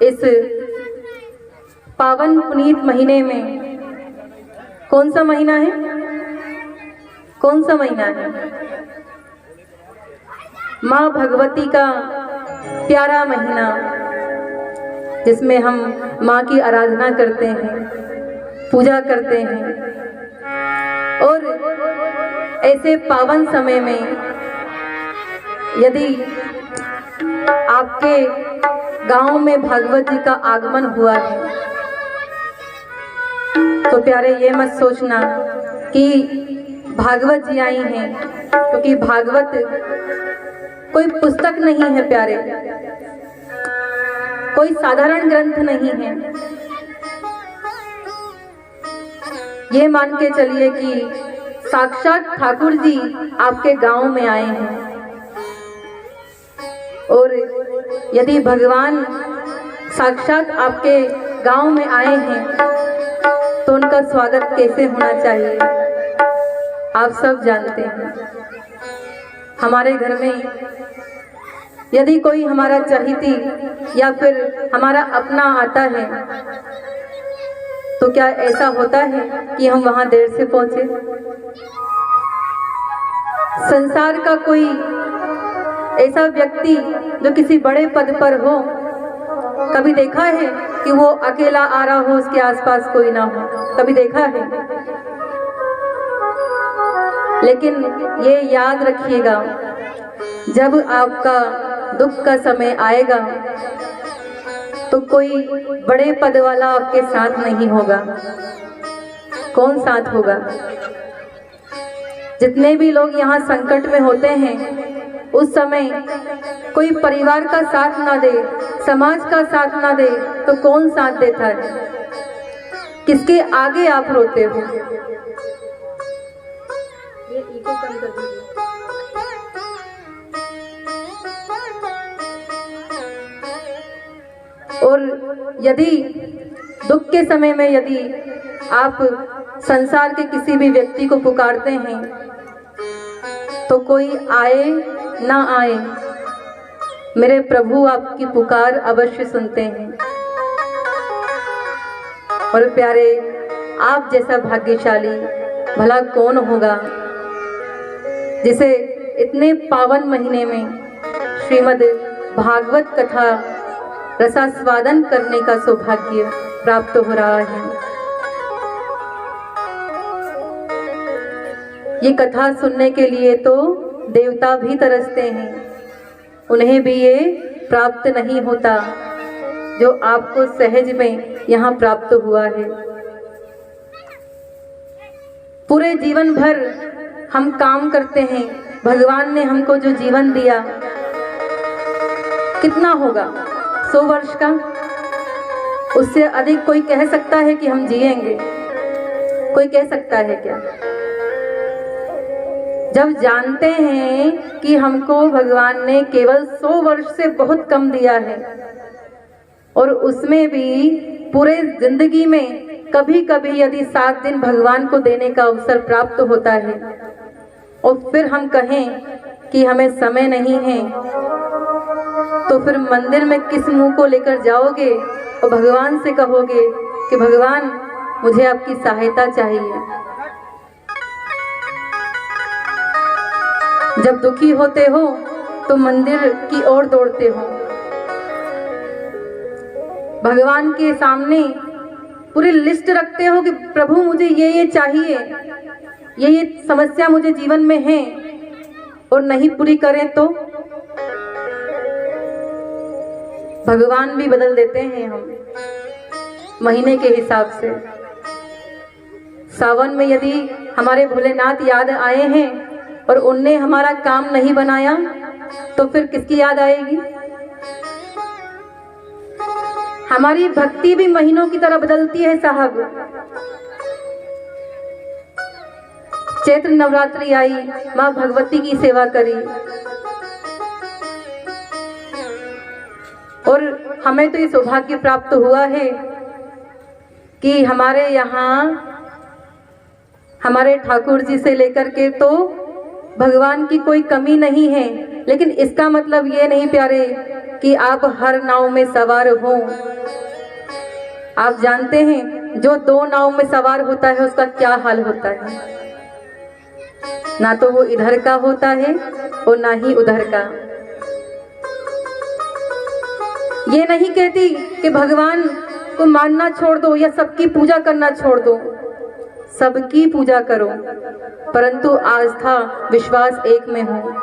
इस पावन पुनीत महीने में, कौन सा महीना है, कौन सा महीना है? माँ भगवती का प्यारा महीना, जिसमें हम माँ की आराधना करते हैं, पूजा करते हैं। और ऐसे पावन समय में यदि आपके गांव में भागवत जी का आगमन हुआ है, तो प्यारे ये मत सोचना कि भागवत जी आई हैं, क्योंकि भागवत कोई पुस्तक नहीं है प्यारे, कोई साधारण ग्रंथ नहीं है। ये मान के चलिए कि साक्षात ठाकुर जी आपके गांव में आए हैं। और यदि भगवान साक्षात आपके गांव में आए हैं तो उनका स्वागत कैसे होना चाहिए आप सब जानते हैं। हमारे घर में यदि कोई हमारा चहेती या फिर हमारा अपना आता है तो क्या ऐसा होता है कि हम वहां देर से पहुंचे? संसार का कोई ऐसा व्यक्ति जो किसी बड़े पद पर हो, कभी देखा है कि वो अकेला आ रहा हो, उसके आसपास कोई ना हो? कभी देखा है? लेकिन ये याद रखिएगा, जब आपका दुख का समय आएगा तो कोई बड़े पद वाला आपके साथ नहीं होगा। कौन साथ होगा? जितने भी लोग यहाँ संकट में होते हैं, उस समय कोई परिवार का साथ ना दे, समाज का साथ ना दे, तो कौन साथ देता है? किसके आगे आप रोते हो? ये ईगो कम कर दीजिए। और यदि दुख के समय में यदि आप संसार के किसी भी व्यक्ति को पुकारते हैं तो कोई आए ना आए, मेरे प्रभु आपकी पुकार अवश्य सुनते हैं। और प्यारे, आप जैसा भाग्यशाली भला कौन होगा जिसे इतने पावन महीने में श्रीमद् भागवत कथा रसास्वादन करने का सौभाग्य प्राप्त हो रहा है। ये कथा सुनने के लिए तो देवता भी तरसते हैं, उन्हें भी ये प्राप्त नहीं होता जो आपको सहज में यहाँ प्राप्त हुआ है। पूरे जीवन भर हम काम करते हैं, भगवान ने हमको जो जीवन दिया कितना होगा? 100 वर्ष का? उससे अधिक कोई कह सकता है कि हम जिएंगे? कोई कह सकता है क्या? जब जानते हैं कि हमको भगवान ने केवल 100 वर्ष से बहुत कम दिया है, और उसमें भी पूरे जिंदगी में कभी कभी यदि 7 दिन भगवान को देने का अवसर प्राप्त होता है, और फिर हम कहें कि हमें समय नहीं है, तो फिर मंदिर में किस मुंह को लेकर जाओगे और भगवान से कहोगे कि भगवान मुझे आपकी सहायता चाहिए? जब दुखी होते हो तो मंदिर की ओर दौड़ते हो, भगवान के सामने पूरी लिस्ट रखते हो कि प्रभु मुझे ये चाहिए, ये समस्या मुझे जीवन में है, और नहीं पूरी करें तो भगवान भी बदल देते हैं हम महीने के हिसाब से। सावन में यदि हमारे भोलेनाथ याद आए हैं और उनने हमारा काम नहीं बनाया तो फिर किसकी याद आएगी? हमारी भक्ति भी महीनों की तरह बदलती है साहब। चैत्र नवरात्रि आई, माँ भगवती की सेवा करी, और हमें तो ये सौभाग्य प्राप्त हुआ है कि हमारे यहाँ हमारे ठाकुर जी से लेकर के तो भगवान की कोई कमी नहीं है। लेकिन इसका मतलब ये नहीं प्यारे कि आप हर नाव में सवार हो। आप जानते हैं जो 2 नाव में सवार होता है उसका क्या हाल होता है, ना तो वो इधर का होता है और ना ही उधर का। ये नहीं कहती कि भगवान को मानना छोड़ दो या सबकी पूजा करना छोड़ दो, सबकी पूजा करो, परंतु आस्था विश्वास एक में हो।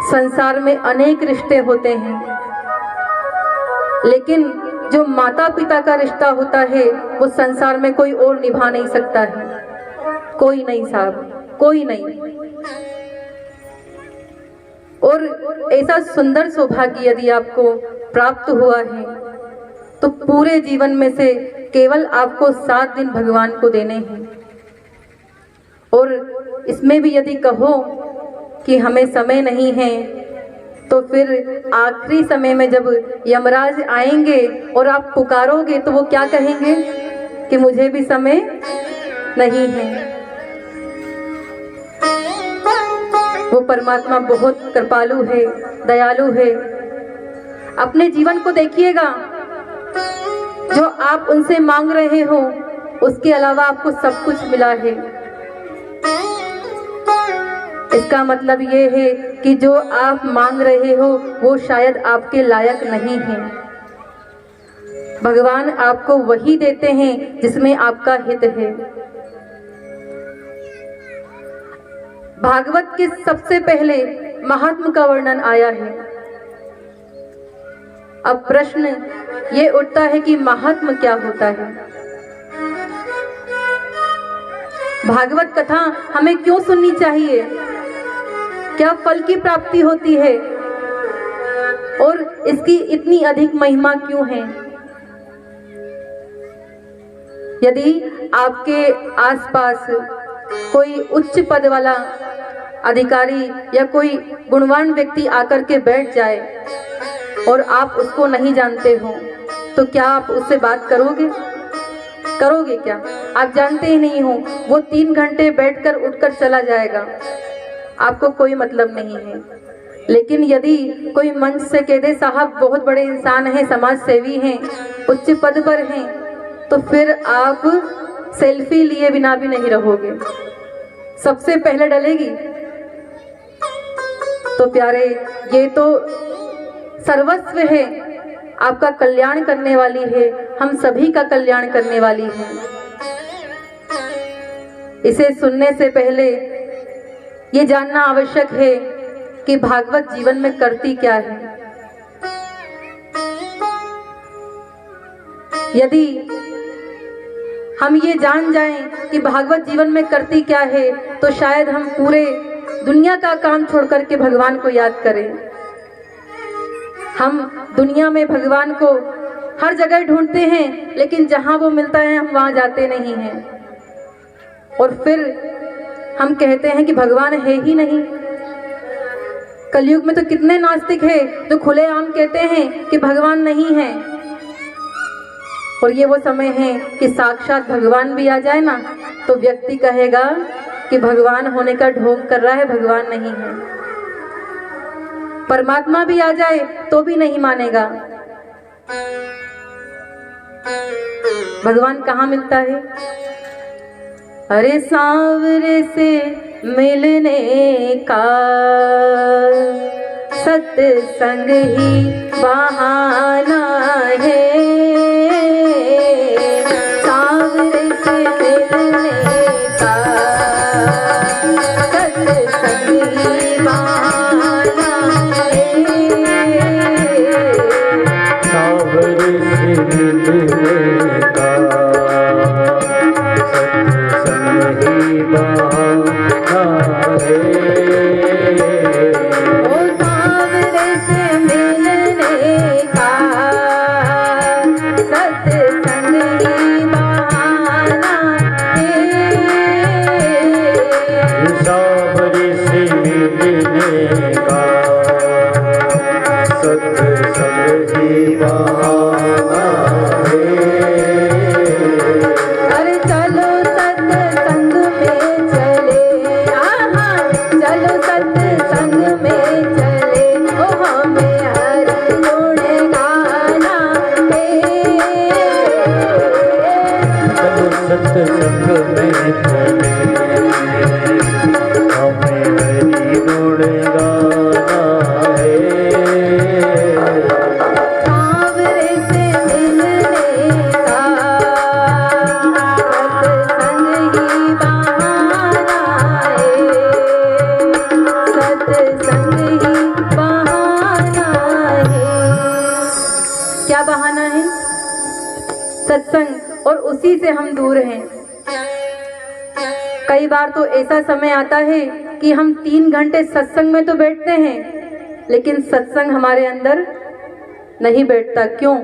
संसार में अनेक रिश्ते होते हैं, लेकिन जो माता पिता का रिश्ता होता है वो संसार में कोई और निभा नहीं सकता है। कोई नहीं साहब, कोई नहीं। और ऐसा सुंदर सौभाग्य यदि आपको प्राप्त हुआ है तो पूरे जीवन में से केवल आपको 7 दिन भगवान को देने हैं। और इसमें भी यदि कहो कि हमें समय नहीं है तो फिर आखिरी समय में जब यमराज आएंगे और आप पुकारोगे तो वो क्या कहेंगे कि मुझे भी समय नहीं है। वो परमात्मा बहुत कृपालु है, दयालु है। अपने जीवन को देखिएगा, जो आप उनसे मांग रहे हो उसके अलावा आपको सब कुछ मिला है। इसका मतलब ये है कि जो आप मांग रहे हो वो शायद आपके लायक नहीं है। भगवान आपको वही देते हैं जिसमें आपका हित है। भागवत के सबसे पहले महात्म का वर्णन आया है। अब प्रश्न ये उठता है कि महात्म क्या होता है। भागवत कथा हमें क्यों सुननी चाहिए, क्या फल की प्राप्ति होती है और इसकी इतनी अधिक महिमा क्यों है। यदि आपके आसपास कोई उच्च पद वाला अधिकारी या कोई गुणवान व्यक्ति आकर के बैठ जाए और आप उसको नहीं जानते हो तो क्या आप उससे बात करोगे? करोगे क्या? आप जानते ही नहीं हो, वो 3 घंटे बैठकर उठकर चला जाएगा, आपको कोई मतलब नहीं है। लेकिन यदि कोई मंच से कह दे साहब बहुत बड़े इंसान हैं, समाज सेवी हैं, उच्च पद पर हैं, तो फिर आप सेल्फी लिए बिना भी नहीं रहोगे, सबसे पहले डलेगी। तो प्यारे, ये तो सर्वस्व है, आपका कल्याण करने वाली है, हम सभी का कल्याण करने वाली है। इसे सुनने से पहले ये जानना आवश्यक है कि भागवत जीवन में करती क्या है। यदि हम ये जान जाएं कि भागवत जीवन में करती क्या है तो शायद हम पूरे दुनिया का काम छोड़ करके भगवान को याद करें। हम दुनिया में भगवान को हर जगह ढूंढते हैं, लेकिन जहां वो मिलता है हम वहां जाते नहीं हैं, और फिर हम कहते हैं कि भगवान है ही नहीं। कलयुग में तो कितने नास्तिक हैं जो खुलेआम कहते हैं कि भगवान नहीं है, और ये वो समय है कि साक्षात भगवान भी आ जाए ना तो व्यक्ति कहेगा कि भगवान होने का ढोंग कर रहा है, भगवान नहीं है। परमात्मा भी आ जाए तो भी नहीं मानेगा। भगवान कहाँ मिलता है? अरे सांवरे से मिलने का सत्संग ही बहाना है। सांवरे से मिलने का सत्संग ही बहाना है। सांवरे से मिलने का बहाना है? सत्संग, और उसी से हम दूर हैं। कई बार तो ऐसा समय आता है कि हम 3 घंटे सत्संग में तो बैठते हैं, लेकिन सत्संग हमारे अंदर नहीं बैठता। क्यों?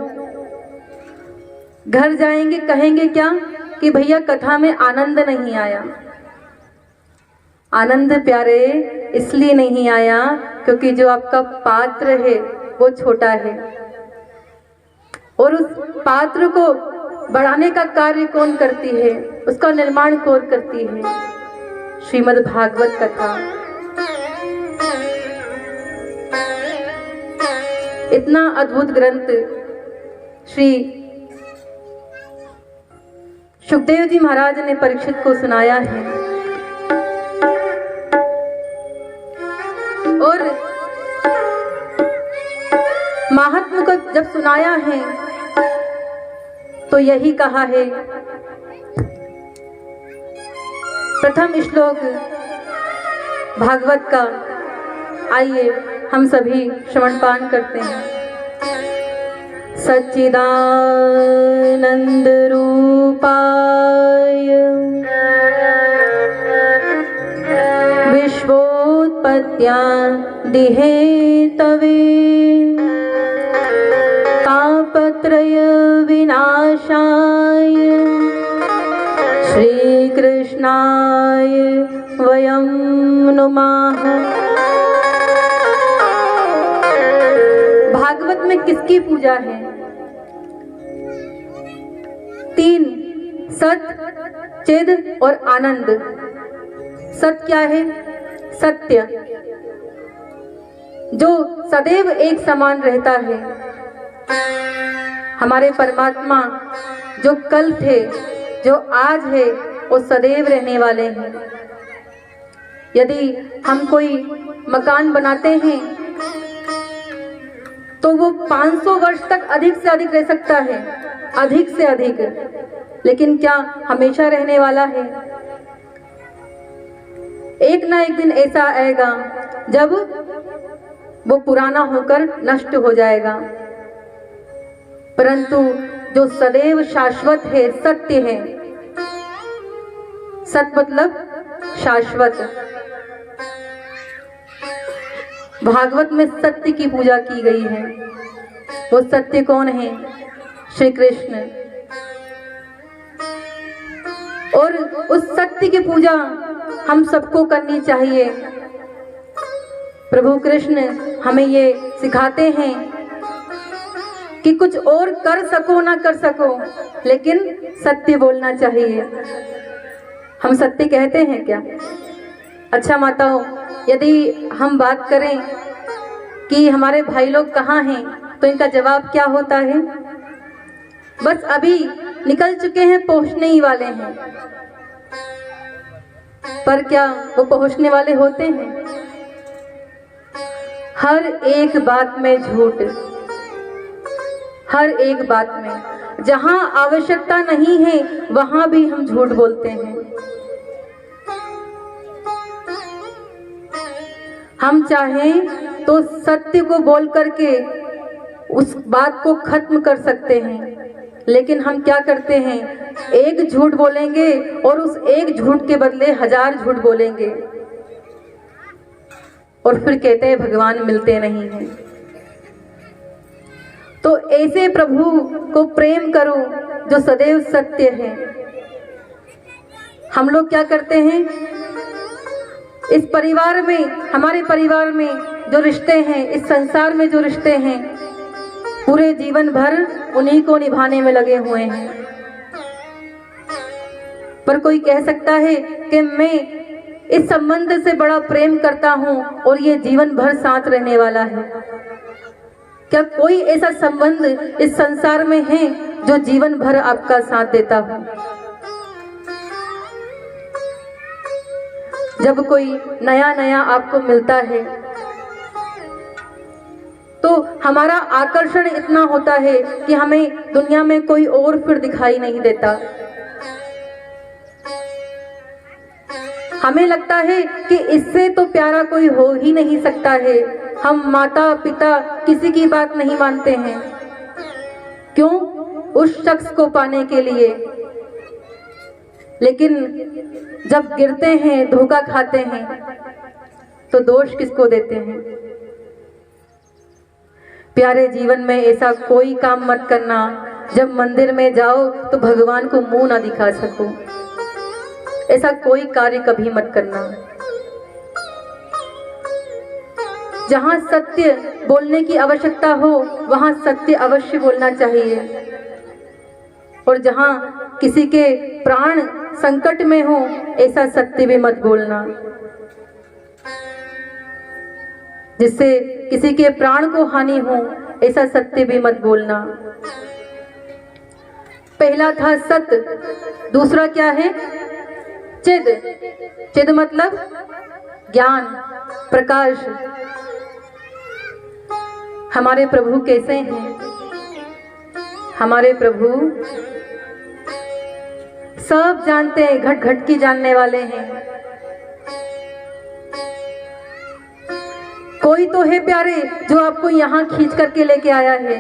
घर जाएंगे कहेंगे क्या कि भैया कथा में आनंद नहीं आया। आनंद प्यारे इसलिए नहीं आया क्योंकि जो आपका पात्र है वो छोटा है, और उस पात्र को बढ़ाने का कार्य कौन करती है, उसका निर्माण कौन करती है? श्रीमद् भागवत कथा। इतना अद्भुत ग्रंथ श्री सुखदेव जी महाराज ने परीक्षित को सुनाया है, और महात्मा को जब सुनाया है तो यही कहा है। प्रथम श्लोक भागवत का आइए हम सभी श्रवण पान करते हैं। सच्चिदानंद रूपाय विश्वोत्पत्त्यादि हेतवे तापत्रय विनाशाय श्रीकृष्णाय वयं नुमः। भागवत में किसकी पूजा है? 3, सत, चिद और आनंद। सत क्या है? सत्य, जो सदैव एक समान रहता है। हमारे परमात्मा जो कल थे, जो आज है, वो सदैव रहने वाले हैं। यदि हम कोई मकान बनाते हैं तो वो 500 वर्ष तक अधिक से अधिक रह सकता है, अधिक से अधिक, लेकिन क्या हमेशा रहने वाला है? एक ना एक दिन ऐसा आएगा जब वो पुराना होकर नष्ट हो जाएगा। परंतु जो सदैव शाश्वत है, सत्य है। सत मतलब शाश्वत। भागवत में सत्य की पूजा की गई है। वो सत्य कौन है? श्री कृष्ण। और उस सत्य की पूजा हम सबको करनी चाहिए। प्रभु कृष्ण हमें ये सिखाते हैं कि कुछ और कर सको ना कर सको, लेकिन सत्य बोलना चाहिए। हम सत्य कहते हैं क्या? अच्छा माताओं, यदि हम बात करें कि हमारे भाई लोग कहाँ हैं, तो इनका जवाब क्या होता है? बस अभी निकल चुके हैं, पहुंचने ही वाले हैं। पर क्या वो पहुंचने वाले होते हैं? हर एक बात में झूठ, हर एक बात में। जहां आवश्यकता नहीं है वहां भी हम झूठ बोलते हैं। हम चाहें तो सत्य को बोल करके उस बात को खत्म कर सकते हैं, लेकिन हम क्या करते हैं? एक झूठ बोलेंगे और उस एक झूठ के बदले 1000 झूठ बोलेंगे, और फिर कहते हैं भगवान मिलते नहीं हैं। तो ऐसे प्रभु को प्रेम करो जो सदैव सत्य है। हम लोग क्या करते हैं? इस परिवार में, हमारे परिवार में जो रिश्ते हैं, इस संसार में जो रिश्ते हैं, पूरे जीवन भर उन्हीं को निभाने में लगे हुए हैं। पर कोई कह सकता है कि मैं इस संबंध से बड़ा प्रेम करता हूं और ये जीवन भर साथ रहने वाला है। क्या कोई ऐसा संबंध इस संसार में है जो जीवन भर आपका साथ देता हो? जब कोई नया नया आपको मिलता है तो हमारा आकर्षण इतना होता है कि हमें दुनिया में कोई और फिर दिखाई नहीं देता। हमें लगता है कि इससे तो प्यारा कोई हो ही नहीं सकता है। हम माता पिता किसी की बात नहीं मानते हैं, क्यों? उस शख्स को पाने के लिए। लेकिन जब गिरते हैं, धोखा खाते हैं, तो दोष किसको देते हैं? प्यारे, जीवन में ऐसा कोई काम मत करना जब मंदिर में जाओ तो भगवान को मुंह ना दिखा सको। ऐसा कोई कार्य कभी मत करना। जहां सत्य बोलने की आवश्यकता हो वहां सत्य अवश्य बोलना चाहिए, और जहां किसी के प्राण संकट में हो ऐसा सत्य भी मत बोलना, जिससे किसी के प्राण को हानि हो ऐसा सत्य भी मत बोलना। पहला था सत्य, दूसरा क्या है? चिद। चिद मतलब ज्ञान, प्रकाश। हमारे प्रभु कैसे हैं? हमारे प्रभु सब जानते हैं, घट घट की जानने वाले हैं। कोई तो है प्यारे जो आपको यहाँ खींच करके लेके आया है,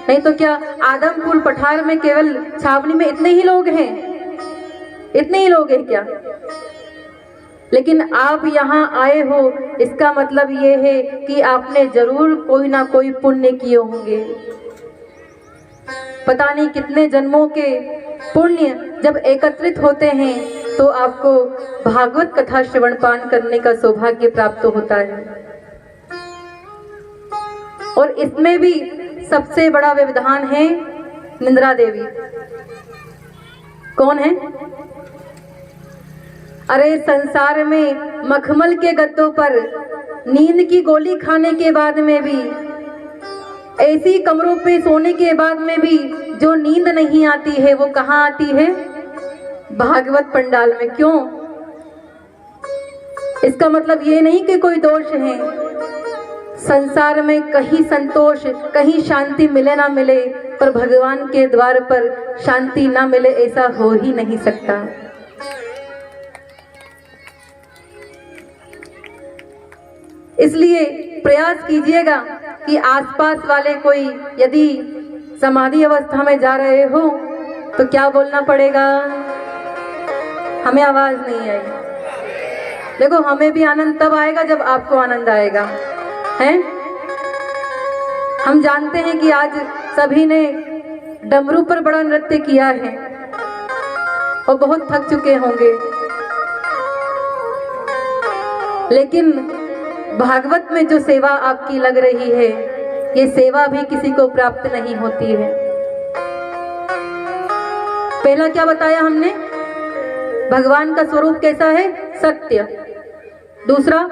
नहीं तो क्या आदमपुर पठार में केवल छावनी में इतने ही लोग हैं? इतने ही लोग हैं क्या? लेकिन आप यहाँ आए हो, इसका मतलब ये है कि आपने जरूर कोई ना कोई पुण्य किए होंगे। पता नहीं कितने जन्मों के पुण्य जब एकत्रित होते हैं तो आपको भागवत कथा श्रवण पान करने का सौभाग्य प्राप्त होता है। और इसमें भी सबसे बड़ा व्यवधान है निंद्रा देवी। कौन है? अरे संसार में मखमल के गद्दों पर नींद की गोली खाने के बाद में भी, ऐसी कमरों पे सोने के बाद में भी जो नींद नहीं आती है वो कहाँ आती है? भागवत पंडाल में। क्यों? इसका मतलब ये नहीं कि कोई दोष है। संसार में कहीं संतोष, कहीं शांति मिले ना मिले, पर भगवान के द्वार पर शांति ना मिले ऐसा हो ही नहीं सकता। इसलिए प्रयास कीजिएगा कि आसपास वाले कोई यदि समाधि अवस्था में जा रहे हो तो क्या बोलना पड़ेगा? हमें आवाज नहीं आई। देखो, हमें भी आनंद तब आएगा जब आपको आनंद आएगा, हैं? हम जानते हैं कि आज सभी ने डमरू पर बड़ा नृत्य किया है और बहुत थक चुके होंगे, लेकिन भागवत में जो सेवा आपकी लग रही है, ये सेवा भी किसी को प्राप्त नहीं होती है। पहला क्या बताया हमने? भगवान का स्वरूप कैसा है? सत्य। दूसरा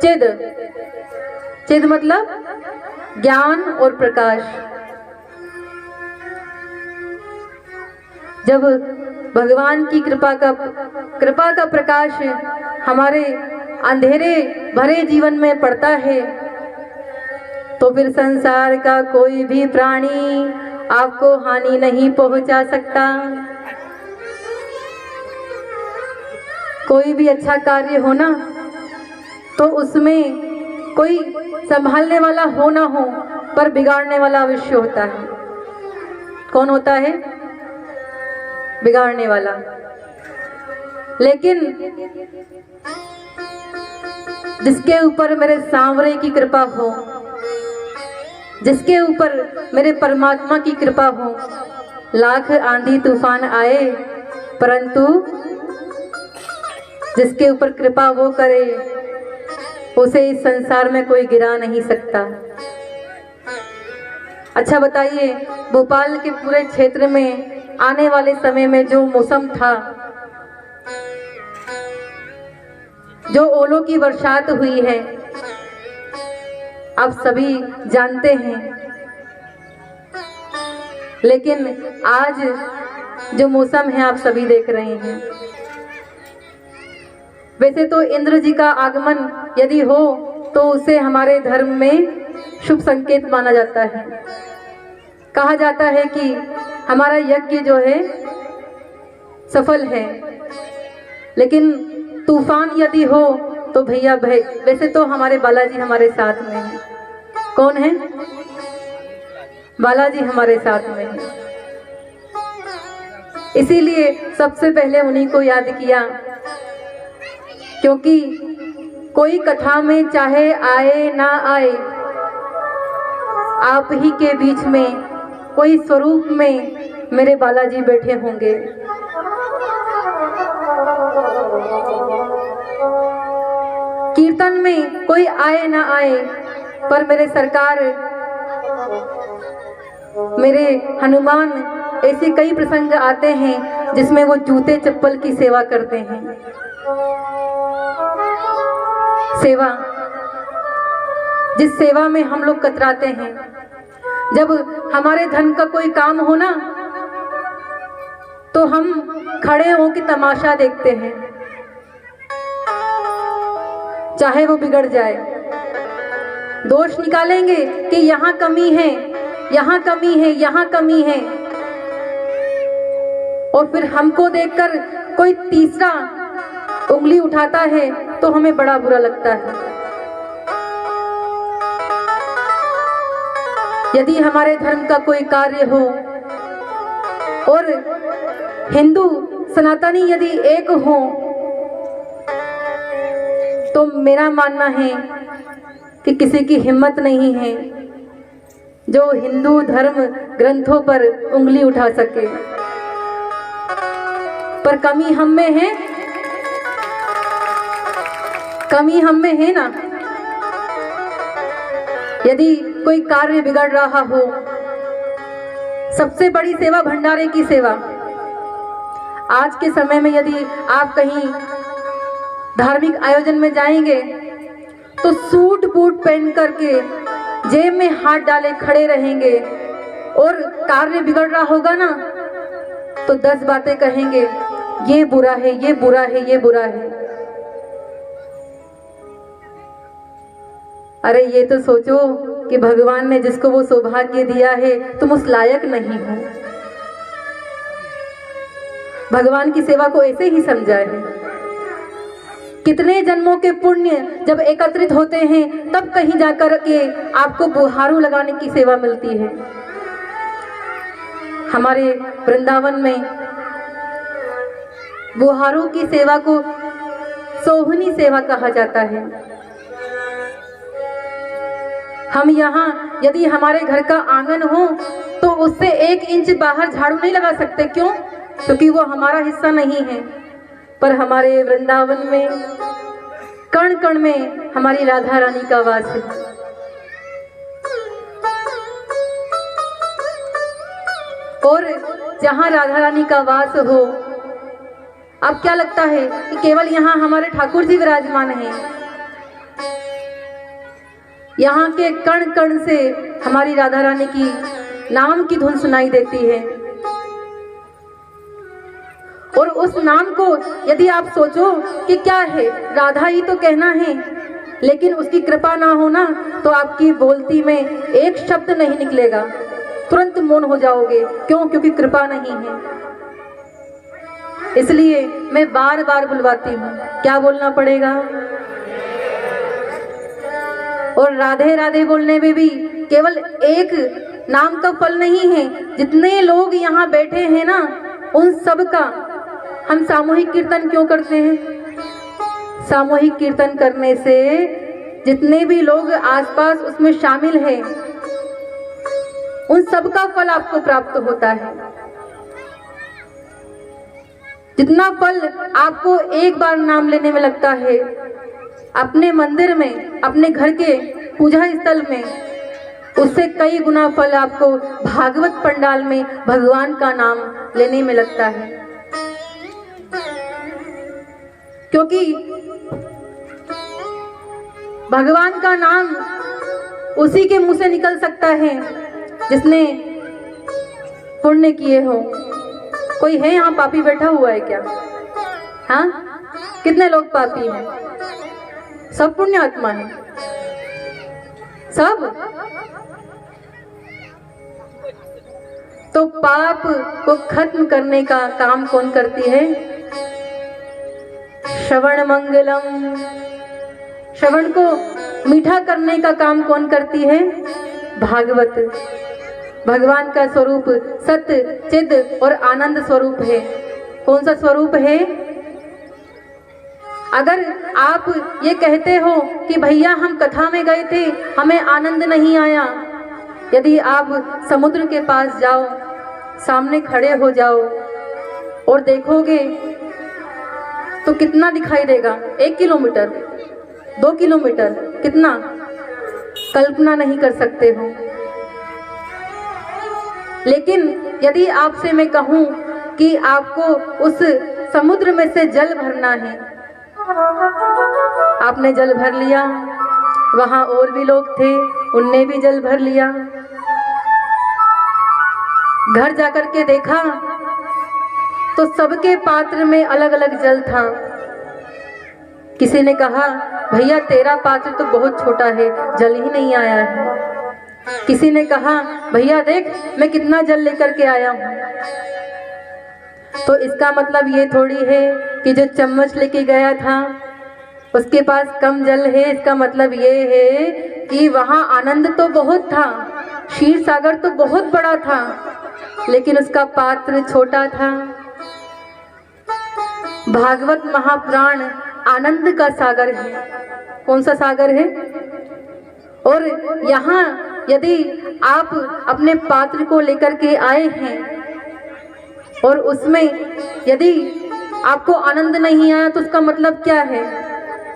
चिद। चिद मतलब ज्ञान और प्रकाश। जब भगवान की कृपा का प्रकाश हमारे अंधेरे भरे जीवन में पड़ता है तो फिर संसार का कोई भी प्राणी आपको हानि नहीं पहुंचा सकता। कोई भी अच्छा कार्य हो ना तो उसमें कोई संभालने वाला हो ना हो, पर बिगाड़ने वाला अवश्य होता है। कौन होता है? बिगाड़ने वाला। लेकिन जिसके ऊपर मेरे सांवरे की कृपा हो, जिसके ऊपर मेरे परमात्मा की कृपा हो, लाख आंधी तूफान आए परंतु जिसके ऊपर कृपा वो करे उसे इस संसार में कोई गिरा नहीं सकता। अच्छा बताइए, भोपाल के पूरे क्षेत्र में आने वाले समय में जो मौसम था, जो ओलों की बरसात हुई है, आप सभी जानते हैं। लेकिन आज जो मौसम है आप सभी देख रहे हैं। वैसे तो इंद्र जी का आगमन यदि हो तो उसे हमारे धर्म में शुभ संकेत माना जाता है। कहा जाता है कि हमारा यज्ञ जो है सफल है। लेकिन तूफान यदि हो तो भैया भाई, वैसे तो हमारे बालाजी हमारे साथ में हैं। कौन है? बालाजी हमारे साथ में है। इसीलिए सबसे पहले उन्हीं को याद किया, क्योंकि कोई कथा में चाहे आए ना आए, आप ही के बीच में कोई स्वरूप में मेरे बालाजी बैठे होंगे। कीर्तन में कोई आए ना आए, पर मेरे सरकार, मेरे हनुमान, ऐसे कई प्रसंग आते हैं जिसमें वो जूते चप्पल की सेवा करते हैं। सेवा, जिस सेवा में हम लोग कतराते हैं। जब हमारे धन का कोई काम हो ना, तो हम खड़े होकर तमाशा देखते हैं, चाहे वो बिगड़ जाए। दोष निकालेंगे कि यहाँ कमी है, यहाँ कमी है, यहाँ कमी है, और फिर हमको देखकर कोई तीसरा उंगली उठाता है तो हमें बड़ा बुरा लगता है। यदि हमारे धर्म का कोई कार्य हो और हिंदू सनातनी यदि एक हो, तो मेरा मानना है कि किसी की हिम्मत नहीं है जो हिंदू धर्म ग्रंथों पर उंगली उठा सके। पर कमी हम में है, कमी हम में है ना। यदि कोई कार्य बिगड़ रहा हो, सबसे बड़ी सेवा भंडारे की सेवा। आज के समय में यदि आप कहीं धार्मिक आयोजन में जाएंगे तो सूट बूट पहन करके जेब में हाथ डाले खड़े रहेंगे, और कार्य बिगड़ रहा होगा ना तो 10 बातें कहेंगे, ये बुरा है, ये बुरा है, ये बुरा है। अरे ये तो सोचो कि भगवान ने जिसको वो सौभाग्य दिया है, तुम उस लायक नहीं हो। भगवान की सेवा को ऐसे ही समझा है। कितने जन्मों के पुण्य जब एकत्रित होते हैं, तब कहीं जाकर के आपको बुहारू लगाने की सेवा मिलती है। हमारे वृंदावन में बुहारू की सेवा को सोहनी सेवा कहा जाता है। हम यहाँ यदि हमारे घर का आंगन हो तो उससे 1 इंच बाहर झाड़ू नहीं लगा सकते। क्यों? क्योंकि वो हमारा हिस्सा नहीं है। पर हमारे वृंदावन में कण कण में हमारी राधा रानी का वास है। और जहाँ राधा रानी का वास हो, अब क्या लगता है कि केवल यहाँ हमारे ठाकुर जी विराजमान हैं? यहाँ के कण कण से हमारी राधा रानी की नाम की धुन सुनाई देती है। और उस नाम को यदि आप सोचो कि क्या है, राधा ही तो कहना है, लेकिन उसकी कृपा ना हो ना तो आपकी बोलती में एक शब्द नहीं निकलेगा, तुरंत मौन हो जाओगे। क्यों? क्योंकि कृपा नहीं है। इसलिए मैं बार बार बुलवाती हूँ। क्या बोलना पड़ेगा? और राधे राधे बोलने में भी केवल एक नाम का फल नहीं है। जितने लोग यहाँ बैठे हैं ना, उन सब का हम सामूहिक कीर्तन क्यों करते हैं? सामूहिक कीर्तन करने से जितने भी लोग आसपास उसमें शामिल हैं, उन सब का फल आपको प्राप्त होता है। जितना फल आपको एक बार नाम लेने में लगता है, अपने मंदिर में, अपने घर के पूजा स्थल में, उससे कई गुना फल आपको भागवत पंडाल में भगवान का नाम लेने में लगता है। क्योंकि भगवान का नाम उसी के मुंह से निकल सकता है जिसने पुण्य किए हो। कोई है यहाँ पापी बैठा हुआ है क्या? हाँ, कितने लोग पापी हैं? सब पुण्य आत्मा है, सब। तो पाप को खत्म करने का काम कौन करती है? श्रवण मंगलम। श्रवण को मीठा करने का काम कौन करती है? भागवत। भगवान का स्वरूप सत्य, चिद और आनंद स्वरूप है। कौन सा स्वरूप है? अगर आप ये कहते हो कि भैया हम कथा में गए थे, हमें आनंद नहीं आया, यदि आप समुद्र के पास जाओ, सामने खड़े हो जाओ और देखोगे तो कितना दिखाई देगा? 1 किलोमीटर, 2 किलोमीटर, कितना? कल्पना नहीं कर सकते हो। लेकिन यदि आपसे मैं कहूं कि आपको उस समुद्र में से जल भरना है, आपने जल भर लिया, वहां और भी लोग थे, उनने भी जल भर लिया। घर जाकर के देखा तो सबके पात्र में अलग अलग जल था। किसी ने कहा भैया तेरा पात्र तो बहुत छोटा है, जल ही नहीं आया है। किसी ने कहा भैया देख मैं कितना जल लेकर के आया हूँ। तो इसका मतलब ये थोड़ी है कि जो चम्मच लेके गया था उसके पास कम जल है। इसका मतलब ये है कि वहाँ आनंद तो बहुत था, क्षीर सागर तो बहुत बड़ा था, लेकिन उसका पात्र छोटा था। भागवत महापुराण आनंद का सागर है। कौन सा सागर है? और यहाँ यदि आप अपने पात्र को लेकर के आए हैं और उसमें यदि आपको आनंद नहीं आया तो उसका मतलब क्या है?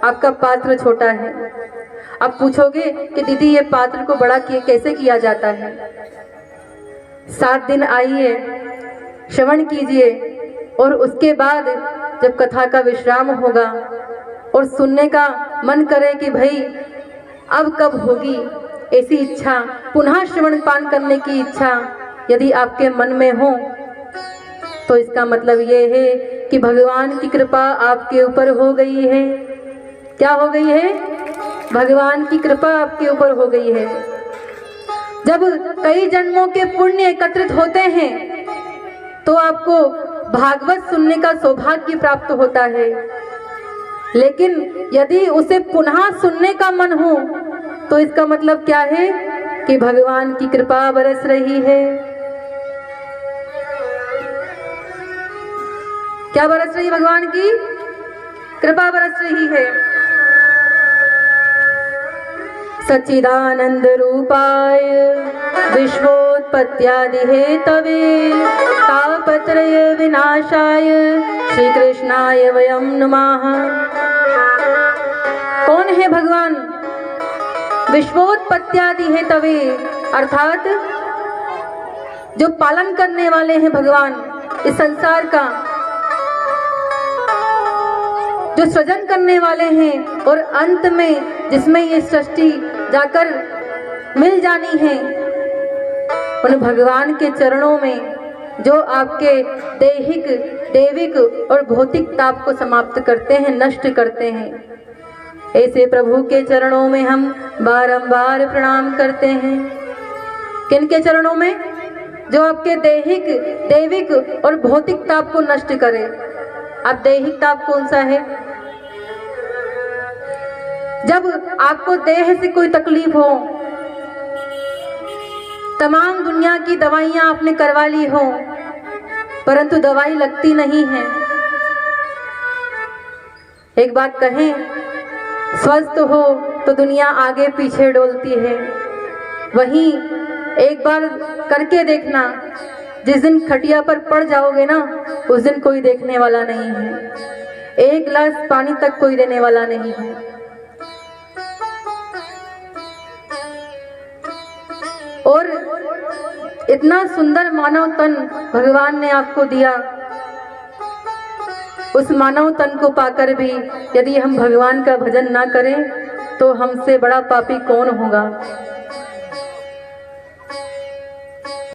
आपका पात्र छोटा है। अब पूछोगे कि दीदी ये पात्र को बड़ा कैसे किया जाता है? 7 दिन आइए, श्रवण कीजिए और उसके बाद जब कथा का विश्राम होगा और सुनने का मन करे कि भाई अब कब होगी, ऐसी इच्छा, पुनः श्रवण पान करने की इच्छा यदि आपके मन में हो तो इसका मतलब ये है कि भगवान की कृपा आपके ऊपर हो गई है। क्या हो गई है? भगवान की कृपा आपके ऊपर हो गई है। जब कई जन्मों के पुण्य एकत्रित होते हैं तो आपको भागवत सुनने का सौभाग्य प्राप्त होता है। लेकिन यदि उसे पुनः सुनने का मन हो तो इसका मतलब क्या है कि भगवान की कृपा बरस रही है। क्या बरस रही? भगवान की कृपा बरस रही है। सच्चिदानंद रूपाय विश्वोत्पत्त्यादि हेतवे तापत्रय विनाशाय श्री कृष्णाय वयं नमः। कौन है भगवान? विश्वोत्पत्त्यादि हेतवे, अर्थात जो पालन करने वाले हैं भगवान इस संसार का, जो सृजन करने वाले हैं और अंत में जिसमें ये सृष्टि जाकर मिल जानी है, उन भगवान के चरणों में जो आपके दैहिक, दैविक और भौतिक ताप को समाप्त करते हैं, नष्ट करते हैं, ऐसे प्रभु के चरणों में हम बारंबार प्रणाम करते हैं। किन के चरणों में? जो आपके दैहिक, दैविक और भौतिक ताप को नष्ट करे। अब दैहिक ताप कौन सा है? जब आपको देह से कोई तकलीफ हो, तमाम दुनिया की दवाइयां आपने करवा ली हो परंतु दवाई लगती नहीं है। एक बात कहें, स्वस्थ हो तो दुनिया आगे पीछे डोलती है। वहीं एक बार करके देखना, जिस दिन खटिया पर पड़ जाओगे ना उस दिन कोई देखने वाला नहीं है, एक गिलास पानी तक कोई देने वाला नहीं है। और इतना सुंदर मानव तन भगवान ने आपको दिया, उस मानव तन को पाकर भी यदि हम भगवान का भजन ना करें तो हमसे बड़ा पापी कौन होगा।